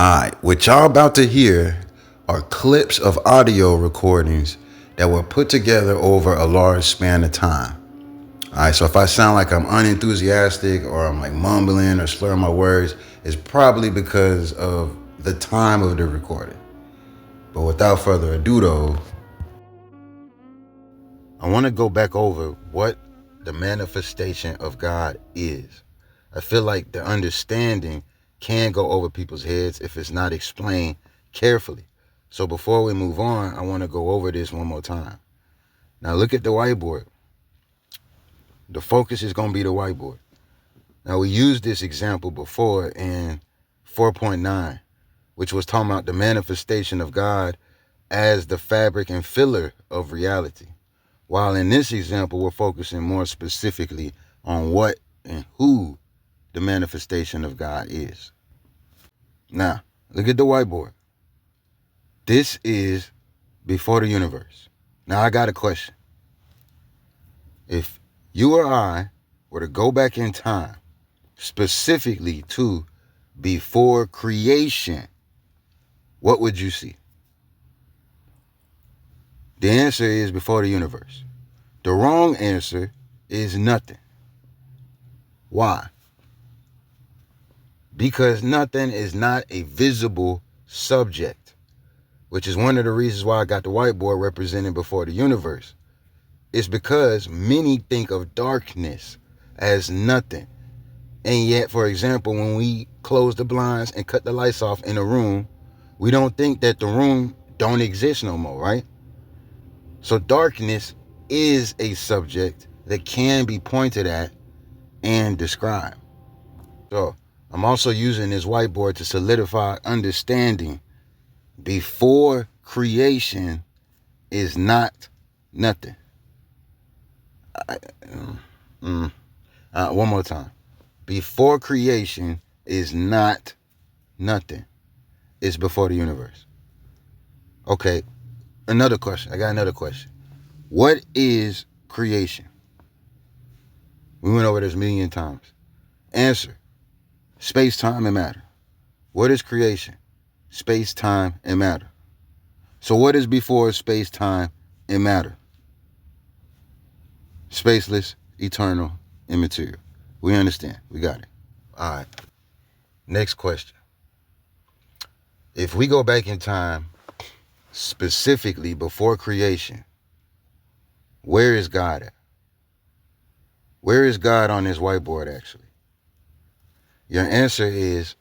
Alright, what y'all about to hear are clips of audio recordings that were put together over a large span of time. Alright, so if I sound like I'm unenthusiastic or I'm like mumbling or slurring my words, it's probably because of the time of the recording. But without further ado though, I want to go back over what the manifestation of God is. I feel like the understanding can go over people's heads if it's not explained carefully. So before we move on, I want to go over this one more time. Now look at the whiteboard. The focus is going to be the whiteboard. Now we used this example before in 4.9, which was talking about the manifestation of God as the fabric and filler of reality. While in this example, we're focusing more specifically on what and who the manifestation of God is. Now, look at the whiteboard. This is before the universe. Now, I got a question. If you or I were to go back in time, specifically to before creation, what would you see? The answer is before the universe. The wrong answer is nothing. Why? Because nothing is not a visible subject, which is one of the reasons why I got the whiteboard represented before the universe. It's because many think of darkness as nothing. And yet, for example, when we close the blinds and cut the lights off in a room, we don't think that the room don't exist no more, right? So darkness is a subject that can be pointed at and described. So I'm also using this whiteboard to solidify understanding. Before creation is not nothing. One more time. Before creation is not nothing. It's before the universe. Okay, another question. I got another question. What is creation? We went over this a million times. Answer. Space, time, and matter. What is creation? Space, time, and matter. So what is before space, time, and matter? Spaceless, eternal, immaterial. We understand. We got it. All right. Next question. If we go back in time, specifically before creation, where is God at? Where is God on this whiteboard, actually? Your answer is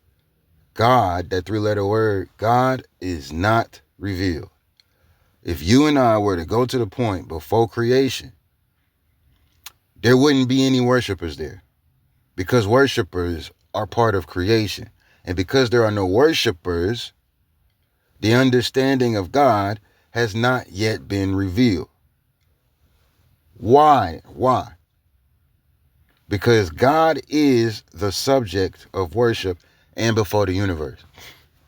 God, that three-letter word, God is not revealed. If you and I were to go to the point before creation, there wouldn't be any worshipers there, because worshipers are part of creation. And because there are no worshipers, the understanding of God has not yet been revealed. Why? Why? Because God is the subject of worship and before the universe.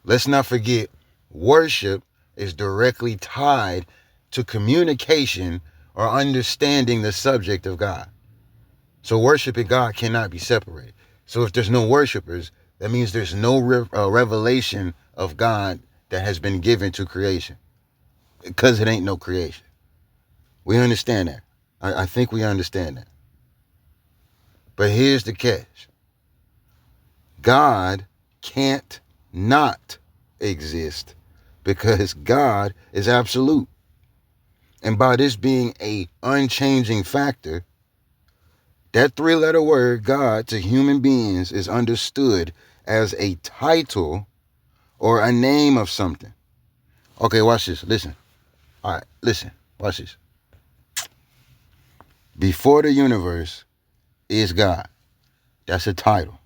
Let's not forget, worship is directly tied to communication or understanding the subject of God. So worship and God cannot be separated. So if there's no worshipers, that means there's no revelation of God that has been given to creation, because it ain't no creation. We understand that. I think we understand that. But here's the catch. God can't not exist, because God is absolute. And by this being a unchanging factor, that three-letter word, God, to human beings is understood as a title or a name of something. Okay, watch this. Listen. All right, listen. Watch this. Before the universe is God. That's a title.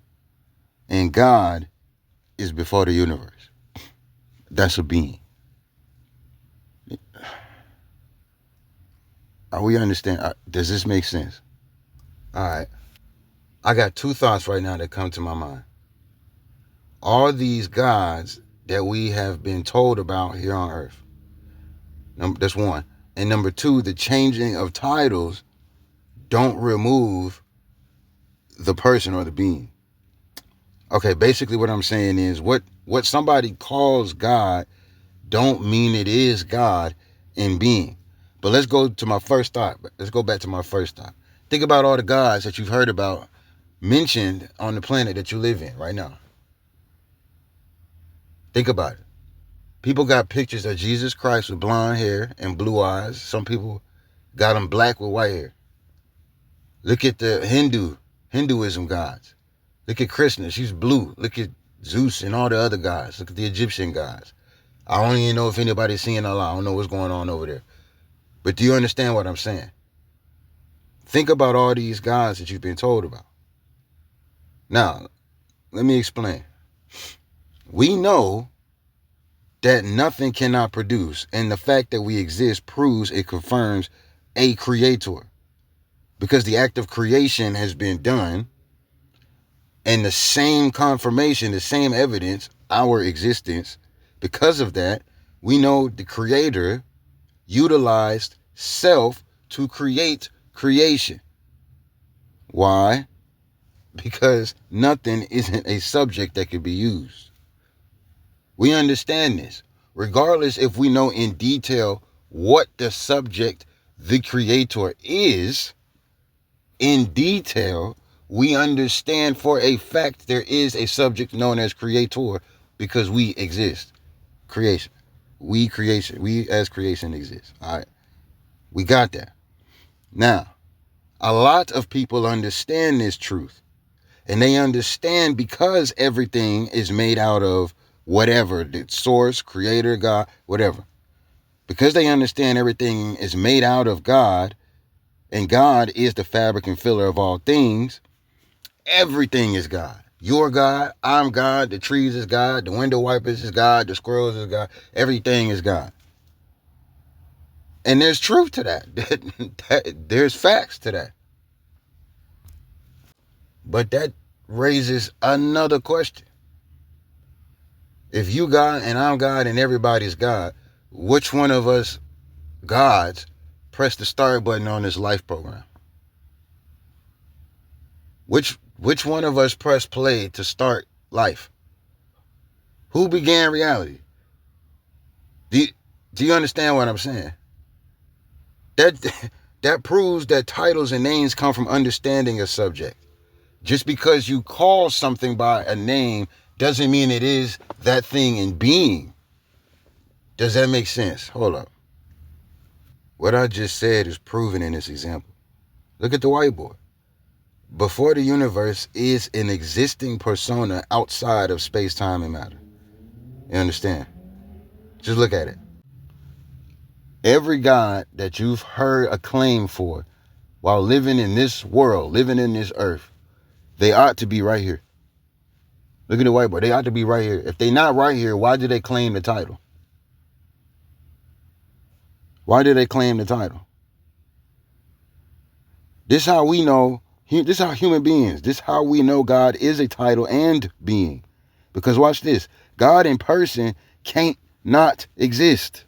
And God is before the universe. That's a being. We understand. Does this make sense? All right. I got two thoughts right now that come to my mind. Are these gods that we have been told about here on earth? That's one. And number two, the changing of titles don't remove the person or the being. Okay, basically what I'm saying is, what What somebody calls God don't mean it is God in being. But let's go to my first thought. Let's go back to my first thought. Think about all the gods that you've heard about mentioned on the planet that you live in right now. Think about it. People got pictures of Jesus Christ with blonde hair and blue eyes. Some people got him black with white hair. Look at the Hinduism gods. Look at Krishna, she's blue. Look at Zeus and all the other gods. Look at the Egyptian gods. I don't even know if anybody's seeing Allah. I don't know what's going on over there. But do you understand what I'm saying? Think about all these gods that you've been told about. Now, let me explain. We know that nothing cannot produce, and the fact that we exist proves it confirms a creator. Because the act of creation has been done, and the same confirmation, the same evidence, our existence, because of that, we know the creator utilized self to create creation. Why? Because nothing isn't a subject that could be used. We understand this. Regardless if we know in detail what the subject, the creator, is, in detail, we understand for a fact there is a subject known as creator because we exist. Creation. We as creation exist. All right. We got that. Now, a lot of people understand this truth. And they understand because everything is made out of whatever, the source, creator, God, whatever. Because they understand everything is made out of God, and God is the fabric and filler of all things, everything is God. You're God, I'm God, the trees is God, the window wipers is God, the squirrels is God, everything is God. And there's truth to that. There's facts to that. But that raises another question. If you God and I'm God and everybody's God, which one of us gods press the start button on this life program? Which one of us pressed play to start life? Who began reality? Do you understand what I'm saying? That proves that titles and names come from understanding a subject. Just because you call something by a name doesn't mean it is that thing in being. Does that make sense? Hold up. What I just said is proven in this example. Look at the whiteboard. Before the universe is an existing persona outside of space, time, and matter. You understand? Just look at it. Every God that you've heard a claim for while living in this world, living in this earth, they ought to be right here. Look at the whiteboard. They ought to be right here. If they're not right here, why do they claim the title? Why do they claim the title? This is how we know, this is how human beings, this is how we know God is a title and being. Because watch this, God in person can't not exist.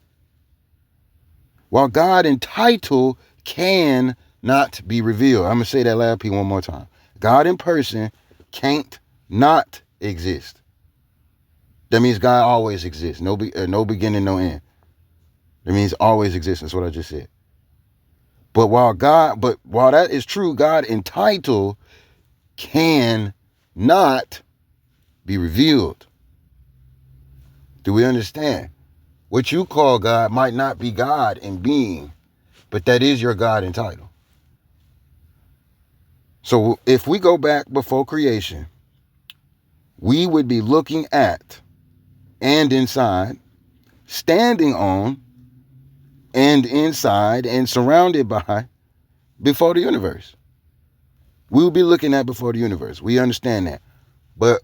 While God in title can not be revealed. I'm going to say that last piece one more time. God in person can't not exist. That means God always exists. No beginning, no end. That means always exists. That's what I just said. But while that is true, God in title can not be revealed. Do we understand? What you call God might not be God in being, but that is your God in title. So if we go back before creation, we would be looking at and inside, standing on and inside and surrounded by before the universe. We will be looking at before the universe. We understand that. But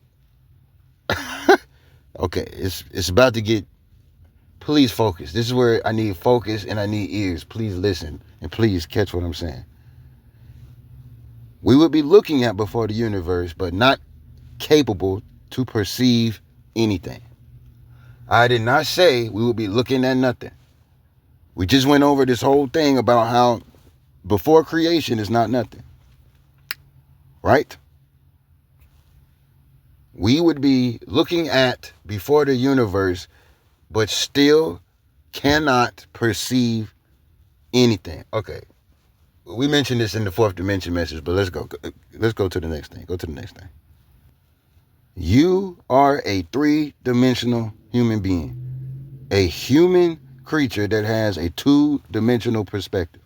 okay, it's about to get, please focus. This is where I need focus and I need ears. Please listen and please catch what I'm saying. We would be looking at before the universe, but not capable to perceive anything. I did not say we would be looking at nothing. We just went over this whole thing about how before creation is not nothing. Right? we would be looking at before the universe, but still cannot perceive anything. Okay. We mentioned this in the fourth dimension message, but let's go. Let's go to the next thing. Go to the next thing. You are a three-dimensional human being, a human creature that has a two-dimensional perspective.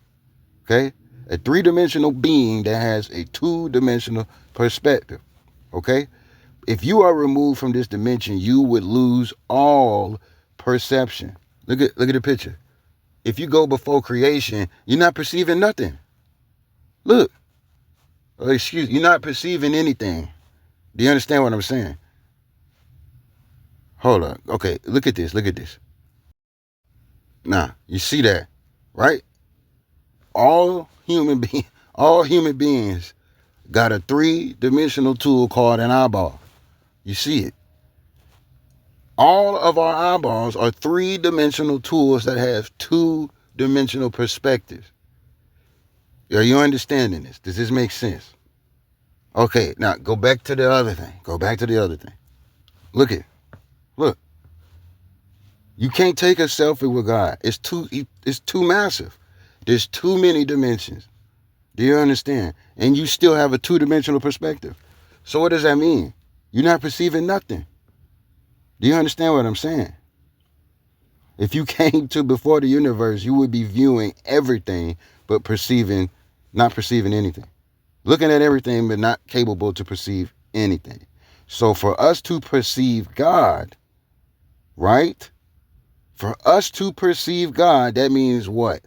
Okay? A three-dimensional being that has a two-dimensional perspective. Okay? If you are removed from this dimension, you would lose all perception. Look at the picture. If you go before creation, you're not perceiving nothing. Look. You're not perceiving anything. Do you understand what I'm saying? Hold up. Okay, look at this. Look at this. Now, you see that, right? All human beings got a three-dimensional tool called an eyeball. You see it. All of our eyeballs are three-dimensional tools that have two-dimensional perspectives. Are you understanding this? Does this make sense? Okay, now go back to the other thing. Go back to the other thing. Look. You can't take a selfie with God. It's too massive. There's too many dimensions. Do you understand? And you still have a two-dimensional perspective. So what does that mean? You're not perceiving nothing. Do you understand what I'm saying? If you came to before the universe, you would be viewing everything but not perceiving anything. Looking at everything but not capable to perceive anything. So for us to perceive God, right? For us to perceive God, that means what?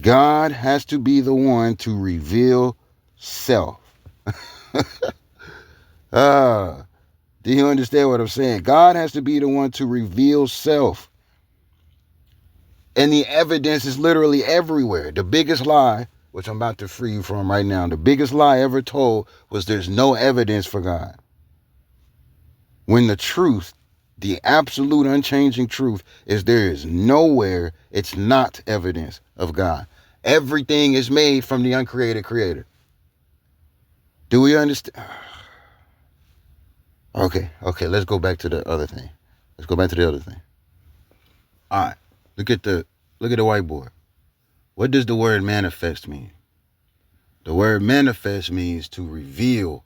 God has to be the one to reveal self. Do you understand what I'm saying? God has to be the one to reveal self. And the evidence is literally everywhere. The biggest lie, which I'm about to free you from right now, the biggest lie ever told was there's no evidence for God. When the truth, the absolute unchanging truth, is there is nowhere it's not evidence of God. Everything is made from the uncreated creator. Do we understand? Okay, let's go back to the other thing. All right, look at the whiteboard. What does the word manifest mean? The word manifest means to reveal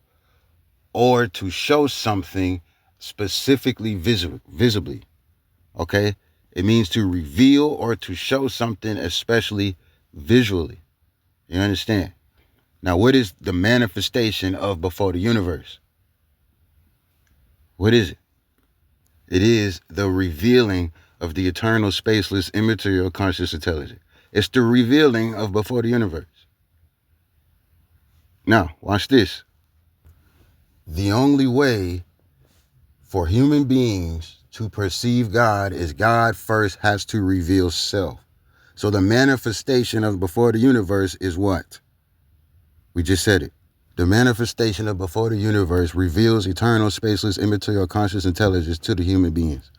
or to show something specifically visibly. Okay? It means to reveal or to show something especially visually. You understand? Now, what is the manifestation of before the universe? What is it? It is the revealing of the eternal, spaceless, immaterial, conscious intelligence. It's the revealing of before the universe. Now, watch this. The only way for human beings to perceive God is God first has to reveal self. So the manifestation of before the universe is what? We just said it. The manifestation of before the universe reveals eternal, spaceless, immaterial, conscious intelligence to the human beings,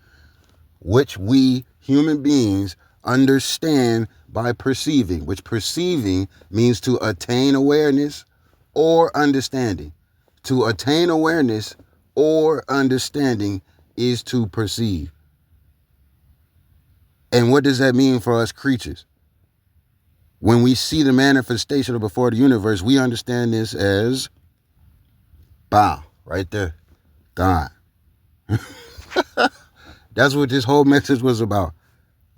which we human beings understand by perceiving, which perceiving means to attain awareness or understanding. To attain awareness or understanding is to perceive. And what does that mean for us creatures? When we see the manifestation of before the universe, we understand this as right there, God. That's what this whole message was about.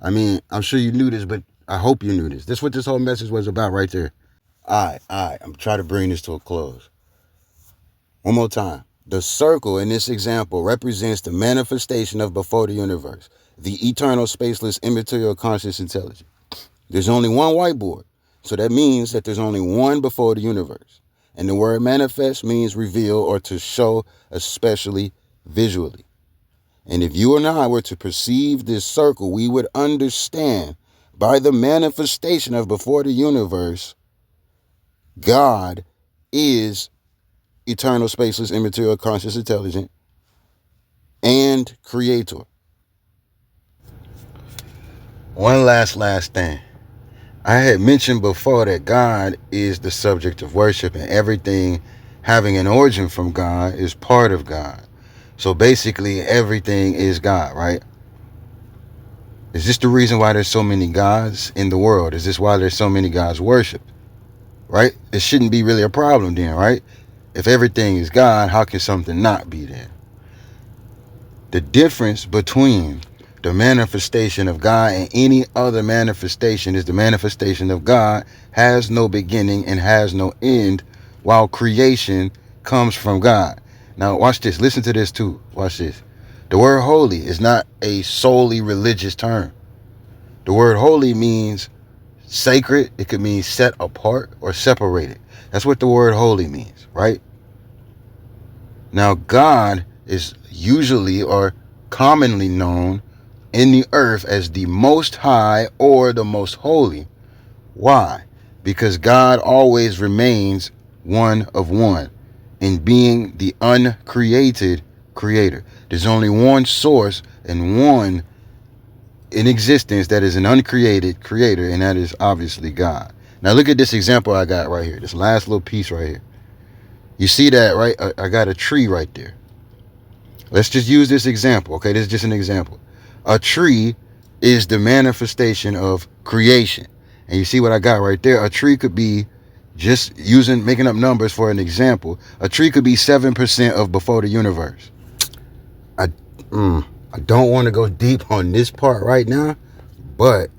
I mean, I'm sure you knew this, but I hope you knew this. This is what this whole message was about right there. All right. I'm trying to bring this to a close. One more time. The circle in this example represents the manifestation of before the universe, the eternal, spaceless, immaterial, conscious intelligence. There's only one whiteboard, so that means that there's only one before the universe. And the word manifest means reveal or to show, especially visually. And if you and I were to perceive this circle, we would understand by the manifestation of before the universe, God is eternal, spaceless, immaterial, conscious, intelligent, and creator. One last thing. I had mentioned before that God is the subject of worship, and everything having an origin from God is part of God. So basically, everything is God, right? Is this the reason why there's so many gods in the world? Is this why there's so many gods worshipped? Right? It shouldn't be really a problem then, right? If everything is God, how can something not be there? The difference between the manifestation of God and any other manifestation is the manifestation of God has no beginning and has no end, while creation comes from God. Now watch this. Listen to this too. Watch this. The word holy is not a solely religious term. The word holy means sacred. It could mean set apart or separated. That's what the word holy means, right? Now God is usually or commonly known in the earth as the Most High or the Most Holy. Why? Because God always remains one of one in being the uncreated creator. There's only one source and one in existence that is an uncreated creator, and that is obviously God. Now look at this example I got right here, this last little piece right here. You see that, right? I got a tree right there. Let's just use this example, okay? This is just an example. A tree is the manifestation of creation. And you see what I got right there? A tree could be, just making up numbers for an example, a tree could be 7% of before the universe. I don't want to go deep on this part right now, but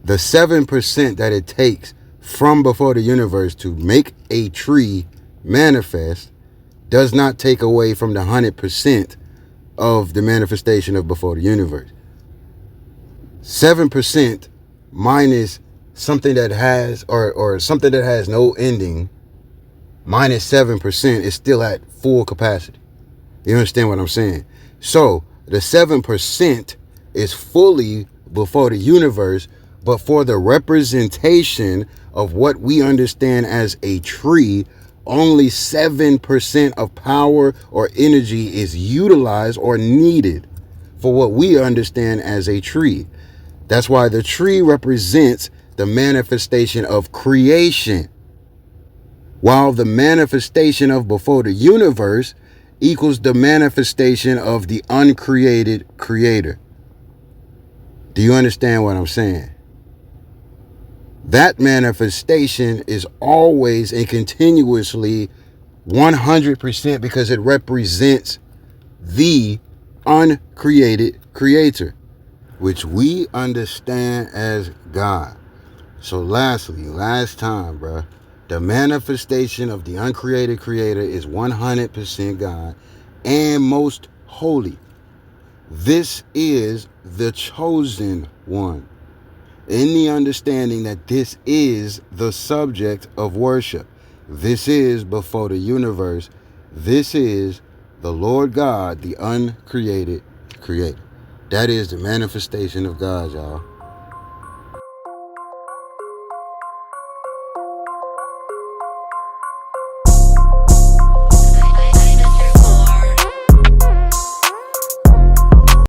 the 7% that it takes from before the universe to make a tree manifest does not take away from the 100% of the manifestation of before the universe. 7% minus something that has or something that has no ending minus 7% is still at full capacity. You understand what I'm saying? So the 7% is fully before the universe, but for the representation of what we understand as a tree, only 7% of power or energy is utilized or needed for what we understand as a tree. That's why the tree represents the manifestation of creation, while the manifestation of before the universe equals the manifestation of the uncreated creator. Do you understand what I'm saying? That manifestation is always and continuously 100% because it represents the uncreated creator, which we understand as God. So lastly, last time, bro, the manifestation of the uncreated creator is 100% God and most holy. This is the chosen one, in the understanding that this is the subject of worship. This is before the universe. This is the Lord God, the uncreated creator. That is the manifestation of God, y'all.